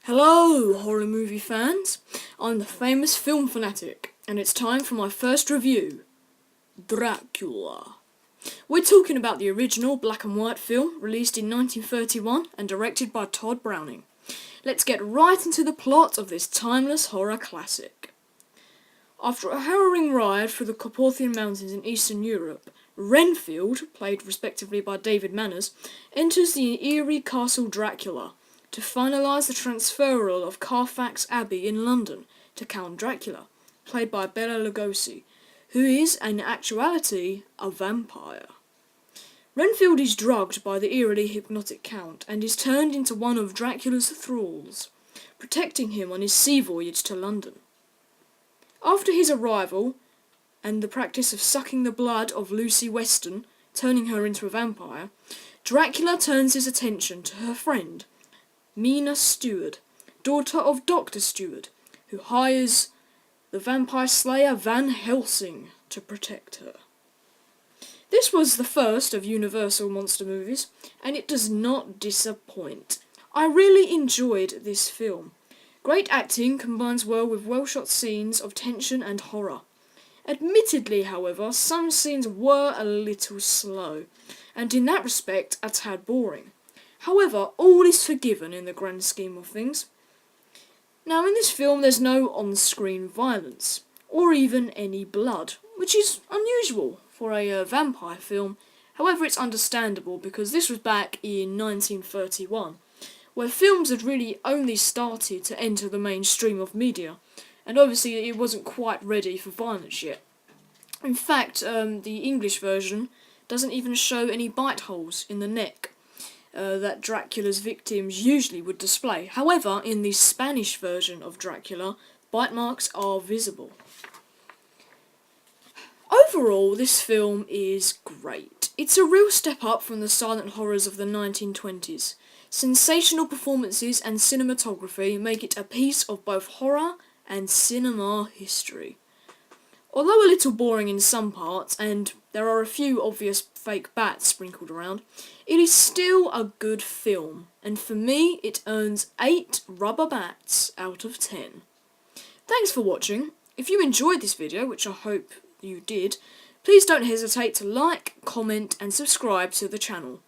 Hello, horror movie fans. I'm the famous film fanatic, and it's time for my first review, Dracula. We're talking about the original black and white film released in 1931 and directed by Todd Browning. Let's get right into the plot of this timeless horror classic. After a harrowing ride through the Carpathian Mountains in Eastern Europe, Renfield, played respectively by David Manners, enters the eerie castle Dracula to finalise the transferal of Carfax Abbey in London to Count Dracula, played by Bela Lugosi, who is, in actuality, a vampire. Renfield is drugged by the eerily hypnotic Count and is turned into one of Dracula's thralls, protecting him on his sea voyage to London. After his arrival, and the practice of sucking the blood of Lucy Weston, turning her into a vampire, Dracula turns his attention to her friend, Mina Stewart, daughter of Dr. Stewart, who hires the vampire slayer Van Helsing to protect her. This was the first of Universal monster movies, and it does not disappoint. I really enjoyed this film. Great acting combines well with well-shot scenes of tension and horror. Admittedly, however, some scenes were a little slow, and in that respect a tad boring. However, all is forgiven in the grand scheme of things. Now, in this film there's no on-screen violence, or even any blood, which is unusual for a vampire film. However, it's understandable because this was back in 1931, where films had really only started to enter the mainstream of media, and obviously it wasn't quite ready for violence yet. In fact, the English version doesn't even show any bite holes in the neck that Dracula's victims usually would display. However, in the Spanish version of Dracula, bite marks are visible. Overall, this film is great. It's a real step up from the silent horrors of the 1920s. Sensational performances and cinematography make it a piece of both horror and cinema history. Although a little boring in some parts, and there are a few obvious fake bats sprinkled around, it is still a good film, and for me it earns 8 rubber bats out of 10. Thanks for watching. If you enjoyed this video, which I hope you did, please don't hesitate to like, comment and subscribe to the channel.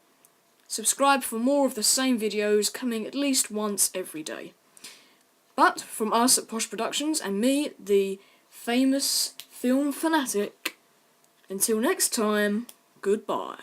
Subscribe for more of the same videos coming at least once every day. But from us at Posh Productions and me, the famous film fanatic, until next time, goodbye.